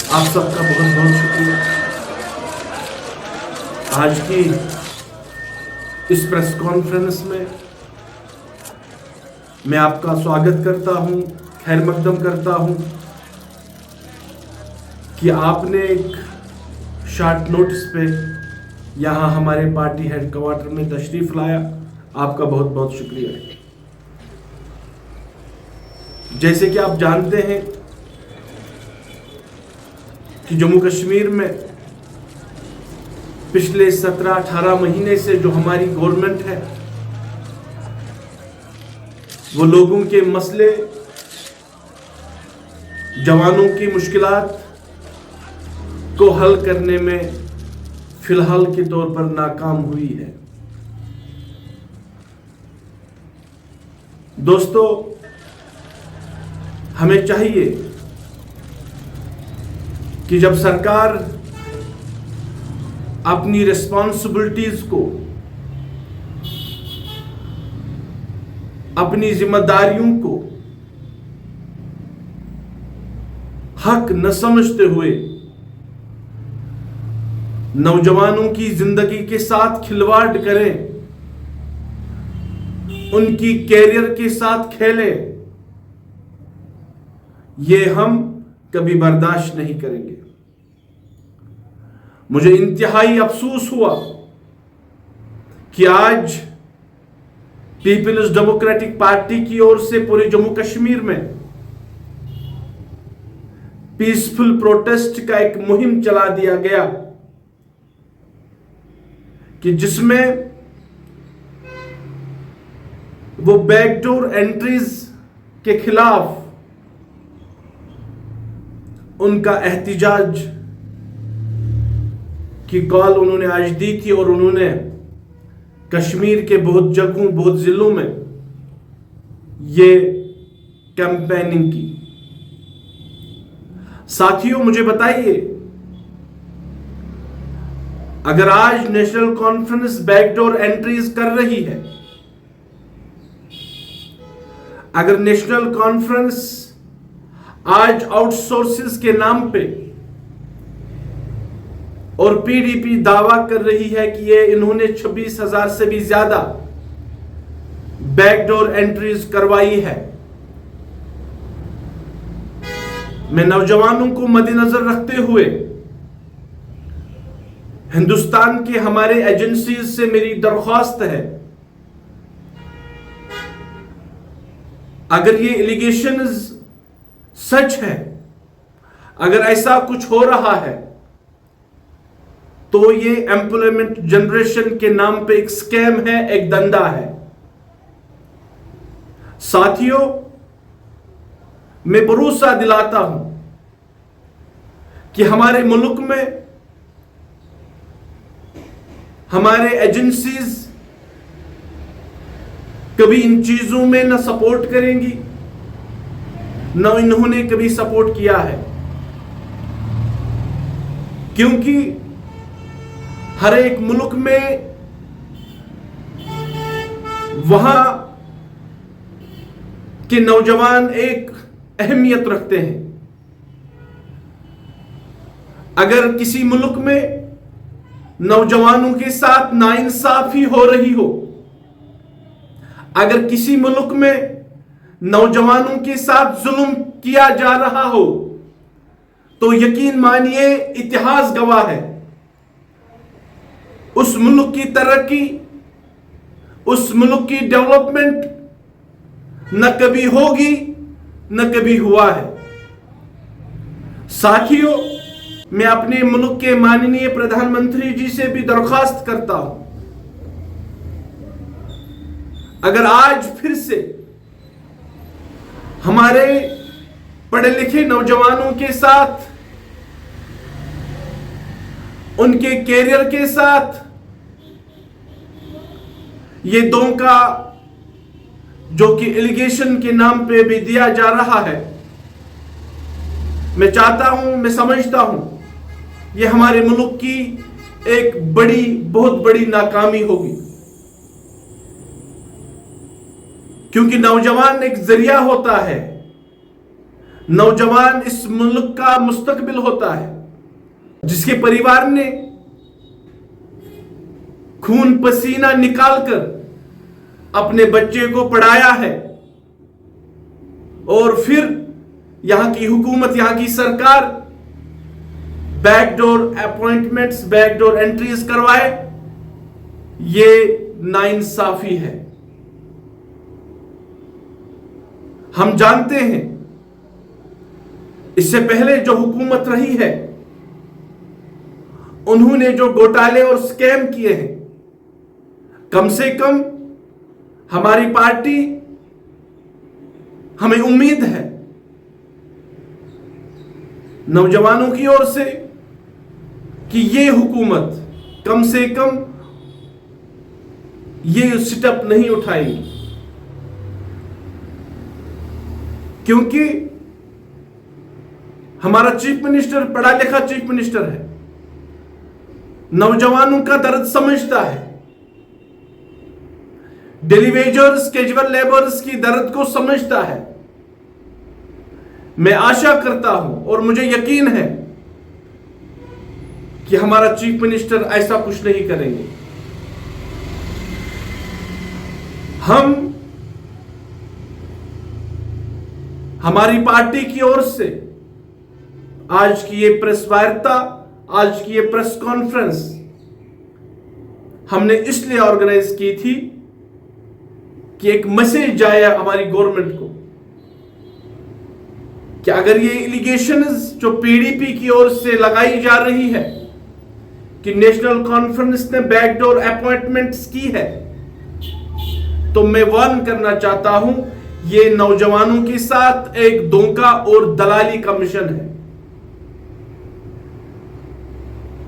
आप सबका बहुत बहुत शुक्रिया। आज की इस प्रेस कॉन्फ्रेंस में मैं आपका स्वागत करता हूं, खैर मकदम करता हूं कि आपने एक शॉर्ट नोटिस पे यहां हमारे पार्टी हेडक्वार्टर में तशरीफ लाया। आपका बहुत बहुत शुक्रिया। जैसे कि आप जानते हैं कि जम्मू कश्मीर में पिछले 17-18 महीने से जो हमारी गवर्नमेंट है वो लोगों के मसले, जवानों की मुश्किलात को हल करने में फिलहाल के तौर पर नाकाम हुई है। दोस्तों, हमें चाहिए कि जब सरकार अपनी रिस्पॉन्सिबिलिटीज को, अपनी जिम्मेदारियों को हक न समझते हुए नौजवानों की जिंदगी के साथ खिलवाड़ करें, उनकी कैरियर के साथ खेलें, ये हम कभी बर्दाश्त नहीं करेंगे। मुझे इंतहाई अफसोस हुआ कि आज पीपल्स डेमोक्रेटिक पार्टी की ओर से पूरे जम्मू कश्मीर में पीसफुल प्रोटेस्ट का एक मुहिम चला दिया गया कि जिसमें वो बैकडोर एंट्रीज के खिलाफ उनका एहतिजाज की कॉल उन्होंने आज दी थी और उन्होंने कश्मीर के बहुत जगहों, बहुत जिलों में ये कैंपेनिंग की। साथियों, मुझे बताइए, अगर आज नेशनल कॉन्फ्रेंस बैकडोर एंट्रीज कर रही है, अगर नेशनल कॉन्फ्रेंस आज आउटसोर्सेस के नाम पे और पीडीपी दावा कर रही है कि इन्होंने 26,000 से भी ज्यादा बैकडोर एंट्रीज करवाई है, मैं नौजवानों को मद्देनजर रखते हुए हिंदुस्तान के हमारे एजेंसीज से मेरी दरख्वास्त है, अगर ये एलिगेशंस सच है, अगर ऐसा कुछ हो रहा है, तो ये एम्प्लॉयमेंट जनरेशन के नाम पे एक स्कैम है, एक धंधा है। साथियों, मैं भरोसा दिलाता हूं कि हमारे मुल्क में हमारे एजेंसीज कभी इन चीजों में न सपोर्ट करेंगी, न इन्होंने कभी सपोर्ट किया है, क्योंकि हर एक मुल्क में वहां के नौजवान एक अहमियत रखते हैं। अगर किसी मुल्क में नौजवानों के साथ नाइंसाफी हो रही हो, अगर किसी मुल्क में नौजवानों के साथ जुल्म किया जा रहा हो, तो यकीन मानिए इतिहास गवाह है, उस मुल्क की तरक्की, उस मुल्क की डेवलपमेंट न कभी होगी, न कभी हुआ है। साथियों, मैं अपने मुल्क के माननीय प्रधानमंत्री जी से भी दरख्वास्त करता हूं, अगर आज फिर से हमारे पढ़े लिखे नौजवानों के साथ, उनके कैरियर के साथ ये धोखा जो कि एलिगेशन के नाम पे भी दिया जा रहा है, मैं चाहता हूं, मैं समझता हूं ये हमारे मुल्क की एक बड़ी, बहुत बड़ी नाकामी होगी, क्योंकि नौजवान एक जरिया होता है नौजवान इस मुल्क का मुस्तकबिल होता है, जिसके परिवार ने खून पसीना निकालकर अपने बच्चे को पढ़ाया है, और फिर यहां की हुकूमत, यहां की सरकार बैकडोर अपॉइंटमेंट्स, बैकडोर एंट्रीज करवाए। ये नाइंसाफी है। हम जानते हैं इससे पहले जो हुकूमत रही है, उन्होंने जो घोटाले और स्कैम किए हैं, कम से कम हमारी पार्टी, हमें उम्मीद है नौजवानों की ओर से कि ये हुकूमत कम से कम ये स्टेप नहीं उठाएगी, क्योंकि हमारा चीफ मिनिस्टर पढ़ा लिखा चीफ मिनिस्टर है, नौजवानों का दर्द समझता है, डेली वेजर्स, कैजुअल लेबर्स की दर्द को समझता है। मैं आशा करता हूं और मुझे यकीन है कि हमारा चीफ मिनिस्टर ऐसा कुछ नहीं करेंगे। हम हमारी पार्टी की ओर से आज की ये प्रेस वार्ता, आज की ये प्रेस कॉन्फ्रेंस हमने इसलिए ऑर्गेनाइज की थी कि एक मैसेज जाए हमारी गवर्नमेंट को कि अगर ये एलिगेशंस जो पीडीपी की ओर से लगाई जा रही है कि नेशनल कॉन्फ्रेंस ने बैकडोर अपॉइंटमेंट्स की है, तो मैं वार्न करना चाहता हूं, ये नौजवानों के साथ एक धोखा और दलाली का मिशन है।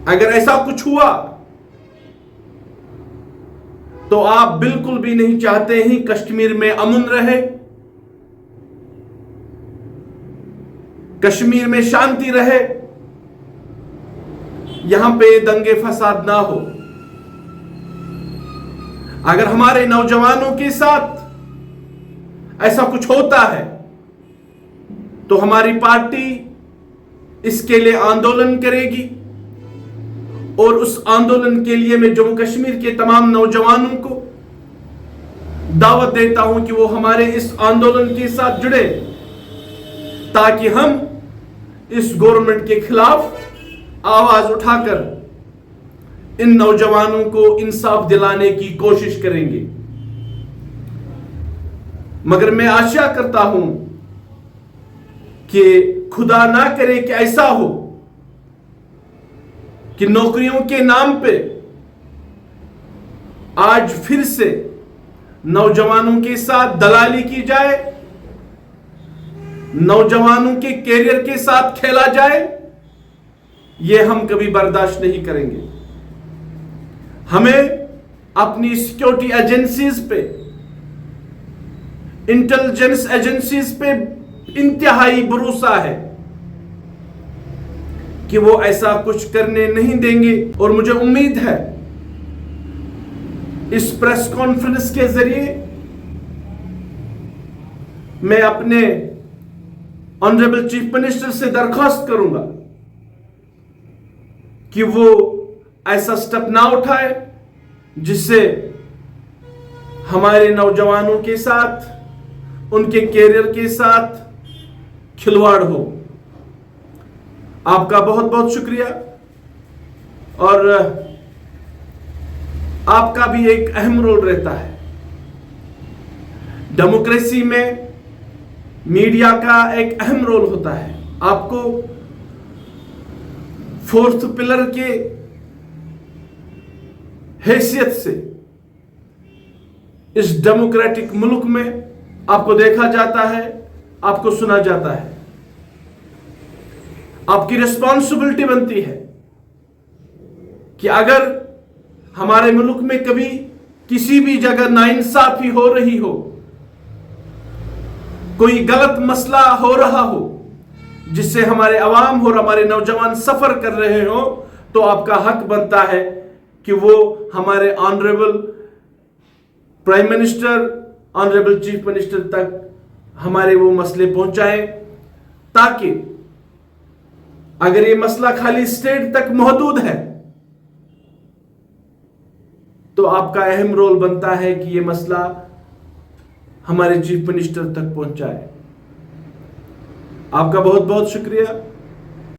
अगर ऐसा कुछ हुआ तो आप बिल्कुल भी नहीं चाहते हैं कश्मीर में अमन रहे, कश्मीर में शांति रहे, यहां पे दंगे फसाद ना हो। अगर हमारे नौजवानों के साथ ऐसा कुछ होता है तो हमारी पार्टी इसके लिए आंदोलन करेगी, और उस आंदोलन के लिए मैं जम्मू कश्मीर के तमाम नौजवानों को दावत देता हूं कि वो हमारे इस आंदोलन के साथ जुड़े, ताकि हम इस गवर्नमेंट के खिलाफ आवाज उठाकर इन नौजवानों को इंसाफ दिलाने की कोशिश करेंगे। मगर मैं आशा करता हूं कि खुदा ना करे कि ऐसा हो कि नौकरियों के नाम पे आज फिर से नौजवानों के साथ दलाली की जाए, नौजवानों के कैरियर के साथ खेला जाए। यह हम कभी बर्दाश्त नहीं करेंगे। हमें अपनी सिक्योरिटी एजेंसीज पे, इंटेलिजेंस एजेंसीज पे इंतहाई भरोसा है कि वो ऐसा कुछ करने नहीं देंगे, और मुझे उम्मीद है इस प्रेस कॉन्फ्रेंस के जरिए मैं अपने ऑनरेबल चीफ मिनिस्टर से दरख्वास्त करूंगा कि वो ऐसा स्टेप ना उठाए जिससे हमारे नौजवानों के साथ, उनके कैरियर के साथ खिलवाड़ हो। आपका बहुत बहुत शुक्रिया, और आपका भी एक अहम रोल रहता है। डेमोक्रेसी में मीडिया का एक अहम रोल होता है। आपको फोर्थ पिलर के हैसियत से इस डेमोक्रेटिक मुल्क में आपको देखा जाता है, आपको सुना जाता है। आपकी रिस्पॉन्सिबिलिटी बनती है कि अगर हमारे मुल्क में कभी किसी भी जगह नाइंसाफी हो रही हो, कोई गलत मसला हो रहा हो जिससे हमारे अवाम और हमारे नौजवान सफर कर रहे हो, तो आपका हक बनता है कि वो हमारे honourable prime minister, honourable chief minister तक हमारे वो मसले पहुंचाएं, ताकि अगर ये मसला खाली स्टेट तक महदूद है तो आपका अहम रोल बनता है कि ये मसला हमारे चीफ मिनिस्टर तक पहुंचाए। आपका बहुत बहुत शुक्रिया।